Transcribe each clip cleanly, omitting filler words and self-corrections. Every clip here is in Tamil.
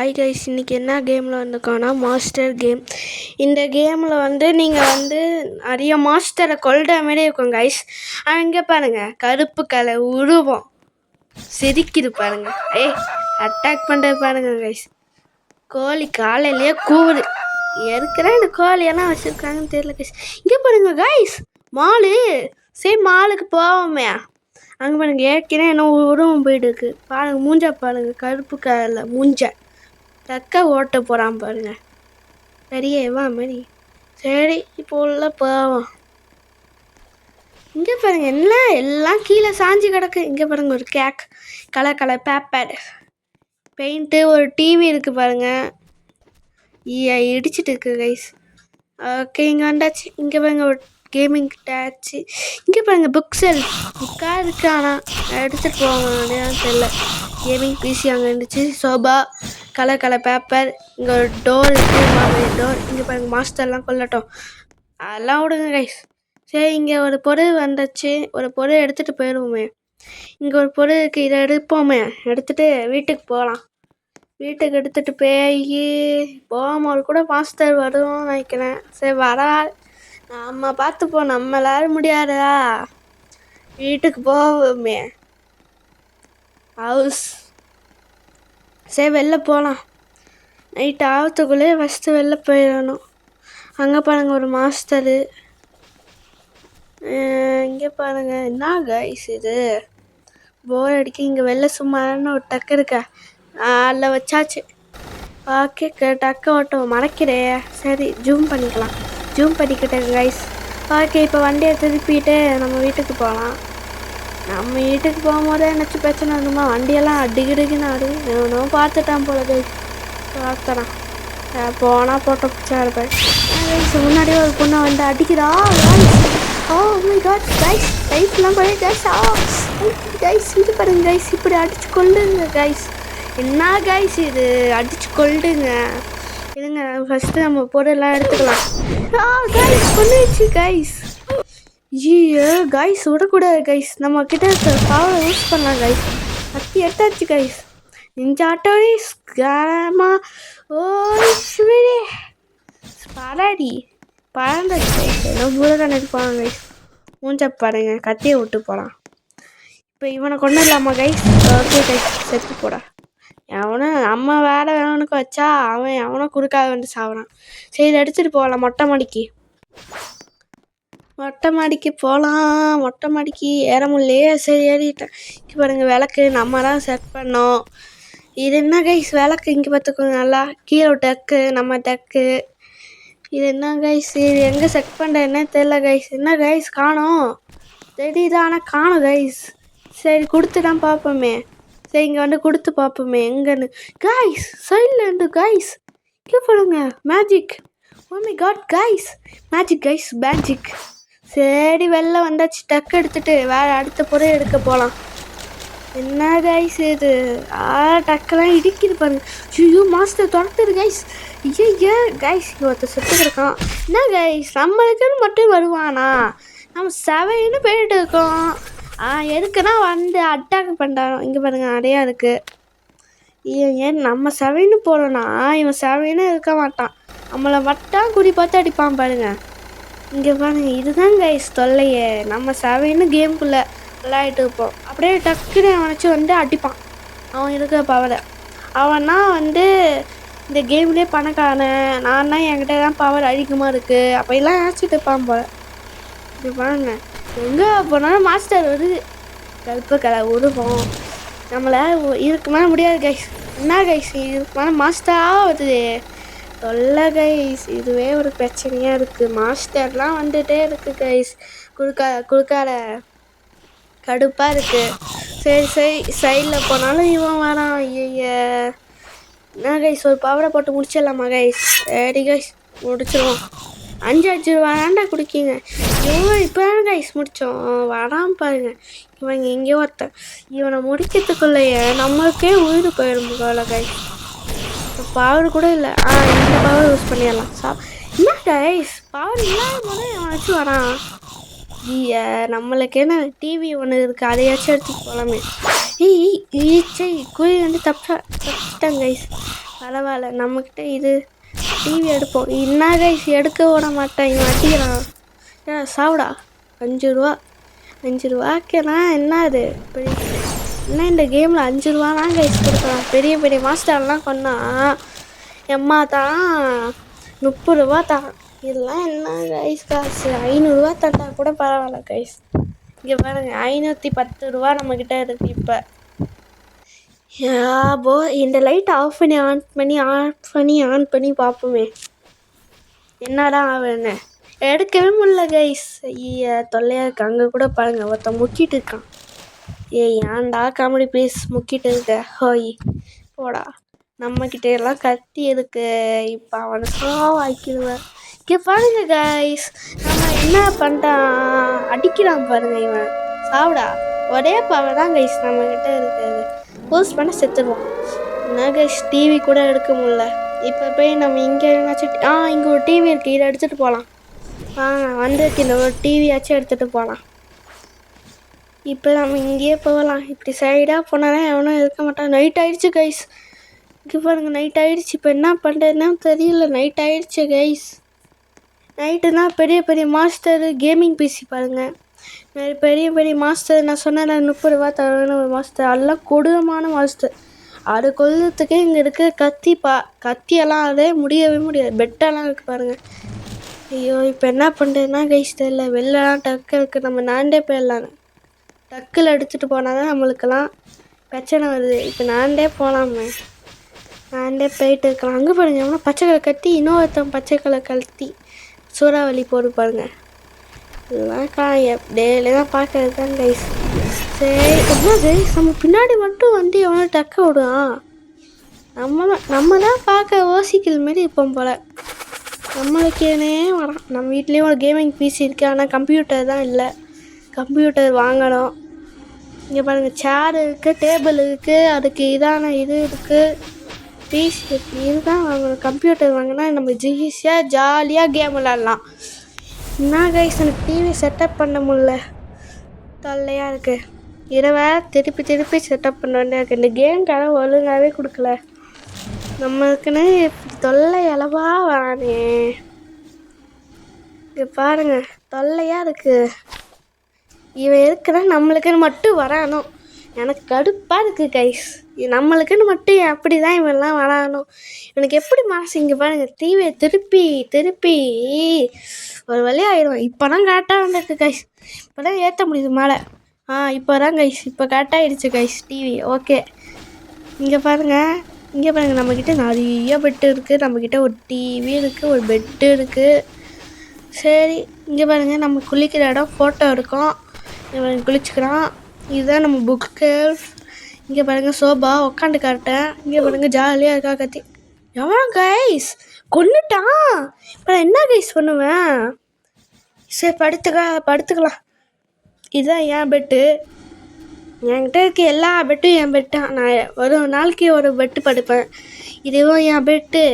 ஹாய் கைஸ், இன்றைக்கி என்ன கேமில் வந்துருக்கோன்னா மாஸ்டர் கேம். இந்த கேமில் நீங்கள் நிறைய மாஸ்டரை கொல்ற மாரி இருக்கும் கைஸ். இங்கே பாருங்கள், கருப்பு கலர் உருவம் சிரிக்குது பாருங்கள். அட்டாக் பண்ணுறது பாருங்கள் கைஸ். கோழி காலையிலேயே கூவுது. எதுக்குறேன் இந்த கோழியெல்லாம் வச்சுருக்காங்கன்னு தெரியல கைஸ். இங்கே பாருங்கள் கைஸ், மாலு. சரி மாலுக்கு போவோமே. அங்கே பாருங்கள், ஏற்கனவே என்ன உருவம் போயிட்டுருக்கு பாருங்கள். மூஞ்ச பாருங்கள், கருப்பு கலரில் மூஞ்ச தக்க ஓட்ட போகிறான் பாருங்க. பெரியவா மாதிரி. சரி இப்போ உள்ள போவோம். இங்கே பாருங்க, எல்லாம் கீழே சாஞ்சி கிடக்கு. இங்கே பாருங்க, ஒரு கேக், கலர் பேப்பர், பெயிண்ட்டு, ஒரு டிவி இருக்குது பாருங்க. இடிச்சிட்டு இருக்கு கைஸ். ஓகே, இங்கே வந்தாச்சு. இங்கே பாருங்க, ஒரு கேமிங் டேச்சு. இங்கே பாருங்கள், புக்காக இருக்கு. ஆனால் எடுத்துகிட்டு போவாங்க தெரியல. கேமிங் பிசி அங்கே இருந்துச்சு. Sofa, colour paper. இங்கே ஒரு டோர் இருக்குது, டோர். இங்கே பாருங்கள், மாஸ்டர்லாம் கொல்லட்டும். அதெல்லாம் விடுங்க கைஸ். சரி, இங்கே ஒரு பொருள் வந்துச்சு. ஒரு பொருள் எடுத்துகிட்டு போயிடுவோமே. இங்கே ஒரு பொருள் இருக்குது, இதை எடுப்போமே. எடுத்துகிட்டு வீட்டுக்கு போகலாம். வீட்டுக்கு எடுத்துகிட்டு போய் போகும்போது கூட மாஸ்டர் வருவோம்னு நினைக்கிறேன். சரி வரா, நம்ம பார்த்துப்போம். நம்மளால முடியாதா? வீட்டுக்கு போவோமே. ஹவுஸ். சரி வெளில போகலாம். நைட்டு ஆகிறதுக்குள்ளே ஃபஸ்ட்டு வெளில போயிடணும். அங்கே பாருங்கள், ஒரு மாஸ்டரு. இங்கே பாருங்கள், என்ன கைஸ் இது போர் அடிக்க. இங்கே வெளில சும்மான்னு ஒரு டக்கு இருக்கா, அதில் வச்சாச்சு. ஓகே, டக்கு ஓட்டம் மறைக்கிறே. சரி ஜூம் பண்ணிக்கலாம். Zoom பண்ணிக்கிட்டேங்க guys. ஓகே, இப்போ வண்டியை திருப்பிட்டு நம்ம வீட்டுக்கு போகலாம். நம்ம வீட்டுக்கு போகும்போதே என்னச்சும் பிரச்சனை இருக்குமா? வண்டியெல்லாம் அடிக்கடிக்குன்னு எவனும் பார்த்துட்டான் போல கைஸ். பார்த்துறான் போனால் போட்டோ பிடிச்சா இருப்பேன். முன்னாடியே ஒரு பொண்ணை அடிக்கிறா. ஓ மை காட் கைஸ், லைஃப்லாம் போய் கைஸ். கைஸ் இது பாருங்க கைஸ், இப்படி அடிச்சு கொள்ளுங்க கைஸ். என்ன கைஸ் இது, அடிச்சு கொள்ளுங்க. இதுங்க ஃபஸ்ட்டு நம்ம பொருளெல்லாம் எடுத்துக்கலாம். கைஸ் கொள்ளிச்சு கைஸ். ஐயோ கைஸ், விடக்கூடாது கைஸ். நம்ம கிட்ட இருக்கிற பவரை யூஸ் பண்ணலாம் கைஸ். கத்தி எடுத்தாச்சு கைஸ். நிஞ்சாட்டோரி ஸ்காமா. ஓ ஸ்வீடி பரடி பறந்துச்சு கைஸ். எல்லாம் பூரகான எடுப்பாங்க கைஸ். மூஞ்ச பாருங்க, கத்தியை விட்டு போகலாம். இப்போ இவனை கொண்டுடலாமா கைஸ்? ஓகே கைஸ், செத்து போடா. அவனும் நம்ம வேலை வேணுனுக்கு வச்சா அவன் எவனும் குறுக்காக வந்து சாப்பிட்றான். சரி எடுத்துகிட்டு போகலாம் மொட்டை மாடிக்கு. மொட்டை மாடிக்கு போகலாம். மொட்டை மாடிக்கு ஏற முடியலையே. சரி ஏறிட்டேன். இங்கே பாருங்கள், விளக்கு நம்ம தான் செட் பண்ணோம். இது என்ன கைஸ் விளக்கு? இங்கே பார்த்துக்கோங்க, நல்லா கீழே டக்கு, நம்ம டக்கு. இது என்ன கைஸ், இது எங்கே செட் பண்ணுற என்ன தெரியல கைஸ். என்ன கைஸ் காணோம்? தெரியுது ஆனால் காணோம் கைஸ். சரி கொடுத்து தான் பார்ப்போமே. சரி இங்கே கொடுத்து பார்ப்போமே எங்கன்னு. கைஸ் சைடில் இருந்து கைஸ் இங்கே பாருங்க, magic. Oh my god guys, magic guys, magic. சரி வெளில வந்தாச்சு. டக்கு எடுத்துகிட்டு வேறு அடுத்த பொருள் எடுக்க போகலாம். என்ன கைஸ் இது, டக்கெல்லாம் இடிக்குது பாருங்க. ஐயோ மாஸ்டர் துரத்துரு கைஸ். ஐயோ கைஸ், இங்கே ஒருத்தர் செத்து இருக்கான். என்ன கைஸ், நம்மளுக்குன்னு மட்டும் வருவானா? நம்ம செவைன்னு போயிட்டு இருக்கோம். எதுக்குன்னா அட்டாக் பண்ணுறான். இங்கே பாருங்க நிறையா இருக்குது. ஏன் நம்ம செவைன்னு போகிறோன்னா இவன் செவைன்னு இருக்க மாட்டான். நம்மளை வட்டான் குறி பார்த்து அடிப்பான் பாருங்க. இங்கே பாருங்கள், இதுதான் கைஸ் தொல்லையே. நம்ம செவைன்னு கேம்குள்ளே விளையாடிட்டு இருப்போம். அப்படியே டக்குன்னு அவனச்சு அடிப்பான். அவன் இருக்கிற பவரை. அவன்னா இந்த கேம்லேயே பணக்காரன். நான் தான் என்கிட்ட தான் பவர் அதிகமாக இருக்குது அப்படிலாம் நினச்சிட்டு இருப்பான் போல. இது பாருங்க, எங்கே போனாலும் மாஸ்டர் வருது. கருப்பு கலர் உருவம். நம்மளை இதுக்கு மேலே முடியாது கைஸ். என்ன கைஸ், இதுக்கு மேலே மாஸ்டராக வருது. தொல்லை கைஸ், இதுவே ஒரு பிரச்சனையாக இருக்குது. மாஸ்டர்லாம் வந்துகிட்டே இருக்குது கைஸ். குறுக்கால கடுப்பாக இருக்குது. சரி சைடில் போனாலும் இவன் வரான். ஐய என்ன கைஸ், ஒரு பவரை போட்டு முடிச்சிடலாமா கைஸ்? சரி கைஸ் முடிச்சிடுவோம். 5 வேண்டாம் குடிக்கிங்க. இவன் இப்போ தான் கைஸ் முடித்தோம். வராமல் பாருங்க. இவங்க எங்கேயோ ஒருத்தன். இவனை முடிக்கிறதுக்குள்ளேயே நம்மளுக்கே உயிர் போயிடும் போல கைஸ். பவர் கூட இல்லை. இந்த பவர் யூஸ் பண்ணிடலாம். என்ன கைஸ், பவர் இல்லாத போது அவனாச்சும் வரான். நம்மளுக்கு என்ன டிவி ஒன்று இருக்குது, அதையாச்சும் எடுத்துட்டு போகலாமே. ஈச்சை குயில் தப்பிச்சிட்டாங்க கைஸ். பரவாயில்ல, நம்மக்கிட்ட இது டிவி எடுப்போம். என்ன கைஸ் எடுக்க விட மாட்டேன், இவன் அடிக்கிறான். சாப்பிடா 5 ரூபா. 5 ரூபாய்க்குனா என்ன அது பெரிய என்ன இந்த கேமில் 5 ரூபா தான் கைஸ் கொடுக்கலாம். பெரிய பெரிய மாஸ்டர்லாம் கொண்டால் எம்மா தான் 30 ரூபா தான். இதெல்லாம் என்ன கைஸ் காசு? 500 தட்டா கூட பரவாயில்ல கைஸ். இங்கே பாருங்க 510 ரூபா நம்மக்கிட்ட இருக்குது. இப்போ யாபோ இந்த லைட் ஆஃப் பண்ணி பார்ப்போமே என்னடா ஆகுன்னு. எடுக்கவே முடியல கைஸ். ஐயா தொல்லையாக இருக்கு. அங்கே கூட பாருங்க ஒருத்தன் முக்கிட்டு இருக்கான். ஏய் ஏன்டா காமெடி ப்ளீஸ் முக்கிட்டு இருக்க ஹோய் போடா. நம்மக்கிட்ட எல்லாம் கத்தி இருக்கு. இப்போ அவனை ஆக்கிடுவேன். இங்கே பாருங்க கைஸ், நம்ம என்ன பண்ணிட்டான், அடிக்கிறான் பாருங்க இவன். சாப்பிடா ஒரே பவர் தான் கைஸ் நம்மக்கிட்ட இருக்குது. போஸ்ட் பண்ண செத்துடுவான். என்ன கைஸ் டிவி கூட எடுக்க முடியல. இப்போ போய் நம்ம இங்கே என்னாச்சும் இங்கே ஒரு டிவி இருக்குது, இதை எடுத்துகிட்டு போகலாம். வந்திருக்கு, இந்த ஒரு டிவியாச்சும் எடுத்துகிட்டு போகலாம். இப்போ நம்ம இங்கேயே போகலாம். இப்படி சைடாக போனாலே எவனும் இருக்க மாட்டான். நைட் ஆகிடுச்சு கைஸ். இங்கே பாருங்கள் நைட் ஆகிடுச்சு. இப்போ என்ன பண்ணுறதுன்னு தெரியல. நைட் ஆகிடுச்சு கைஸ். நைட்டுனா பெரிய பெரிய மாஸ்டரு கேமிங் பிசி பாருங்கள். பெரிய பெரிய மாஸ்டர் நான் சொன்னேன் 30 ரூபா தரணும் ஒரு மாஸ்டர். அதெல்லாம் கொடூரமான மாஸ்டர். அது கொல்லுறதுக்கே இங்கே இருக்க கத்தியெல்லாம் அதே முடியவே முடியாது. பெட்டெல்லாம் இருக்குது பாருங்கள். ஐயோ இப்போ என்ன பண்ணுறதுன்னா கைஸ் தெரியல. வெளிலலாம் டக்கு இருக்குது. நம்ம நான்டே போயிடலாங்க. டக்கில் எடுத்துகிட்டு போனால் தான் நம்மளுக்கெல்லாம் பிரச்சனை வருது. இப்போ நான்டே போகலாமே. நான்டே போயிட்டு இருக்கலாம். அங்கே பாருங்க எவ்வளோ பச்சை கலர் கத்தி, இன்னொருத்தன் பச்சை கலர் கத்தி சூறாவளி போடு பாருங்க. இதெல்லாம் டேலே தான் பார்க்கறது தான் கைஸ். சரி என்ன கைஸ், நம்ம பின்னாடி மட்டும் வந்து எவ்வளோ டக்க விடுவான். நம்ம தான் பார்க்க ஓசிக்கல் மாரி இருப்போம் போல். நம்மளுக்கேனே வரான். நம்ம வீட்லேயும் ஒரு கேமிங் பிசி இருக்குது, ஆனால் கம்ப்யூட்டர் தான் இல்லை. கம்ப்யூட்டர் வாங்கணும். இங்கே பாருங்கள் சேர் இருக்குது, டேபிள் இருக்குது, அதுக்கு இதான இது இருக்குது, பிசி இருக்குது. இதுதான் வாங்கணும். கம்ப்யூட்டர் வாங்கினா நம்ம ஈஸியாக ஜாலியாக கேம் விளாட்லாம். என்ன கைஸ் எனக்கு டிவி செட்டப் பண்ண முடில, தொல்லையாக இருக்குது. இதை வேறு திருப்பி செட்டப் பண்ண வேண்டியா இருக்குது. இந்த கேம்கார ஒழுங்காகவே கொடுக்கல. நம்மளுக்குன்னு தொல்லை அளவா வரானே. இங்கே பாருங்கள் தொல்லையாக இருக்குது. இவன் இருக்குன்னா நம்மளுக்குன்னு மட்டும் வரானோ. எனக்கு கடுப்பாக இருக்குது கைஸ். நம்மளுக்குன்னு மட்டும் அப்படி தான் இவன்லாம் வரானோ. எனக்கு எப்படி மனசு. இங்கே பாருங்கள் டிவியை திருப்பி ஒரு வழியாக ஆயிடுவேன். இப்போ தான் கரெக்டாக வந்துருக்கு கைஸ். இப்போ தான் ஏற்ற முடியுது மேலே. இப்போ தான் கைஸ், இப்போ கரெக்டாகிடுச்சு கைஸ் டிவி. ஓகே இங்கே பாருங்கள் நம்மக்கிட்ட நிறைய பெட்டு இருக்குது. நம்மக்கிட்ட ஒரு டிவி இருக்குது, ஒரு பெட்டு இருக்குது. சரி இங்கே பாருங்கள் நம்ம குளிக்கிற இடம் ஃபோட்டோ எடுக்கும். இவன் குளிச்சுக்கிறான். இதுதான் நம்ம புக்கு. இங்கே பாருங்கள் சோபா உக்காண்டு காட்டேன். இங்கே பாருங்கள் ஜாலியாக இருக்கா கத்தி. எவன் கைஸ் கொன்னுட்டான். இப்போ நான் என்ன கைஸ் பண்ணுவேன்? சரி படுத்துக்கலாம். இதுதான் என் பெட்டு. என்கிட்ட இருக்க எல்லா பெட்டும் என் பெட்டு. நான் ஒரு நாளைக்கு ஒரு பெட்டு படுப்பேன். இதுவும் என் பெட்டு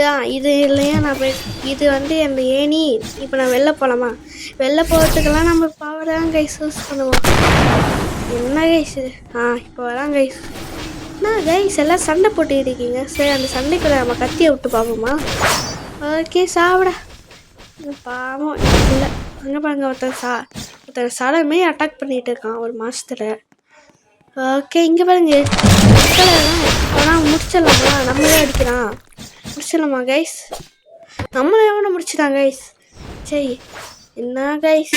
தான். இது இல்லையா நான் இது வந்து அந்த ஏணி. இப்போ நான் வெளில போகலாமா? வெளில போகிறதுக்கெல்லாம் நம்ம பவர் தான் கைஸ் யூஸ் பண்ணுவோம். என்ன கைஸ் இப்போ வரான் கைஸ். என்ன கைஸ் எல்லாம் சண்டை போட்டு இருக்கீங்க. சரி அந்த சண்டைக்குள்ள நம்ம கத்தியை விட்டு பார்ப்போமா? ஓகே சாப்பிட பாவம் இல்லை. அங்கே பாருங்க ஒருத்தர் சடமே அட்டாக் பண்ணிகிட்டு இருக்கான் ஒரு மாதத்தில். ஓகே இங்கே பாருங்க ஆனால் முடிச்சிடலாமா? நம்மளே அடிக்கிறான். முடிச்சிடலாமா கைஸ்? நம்மளே எவனை முடிச்சிட்டான் கைஸ். சரி என்ன கைஸ்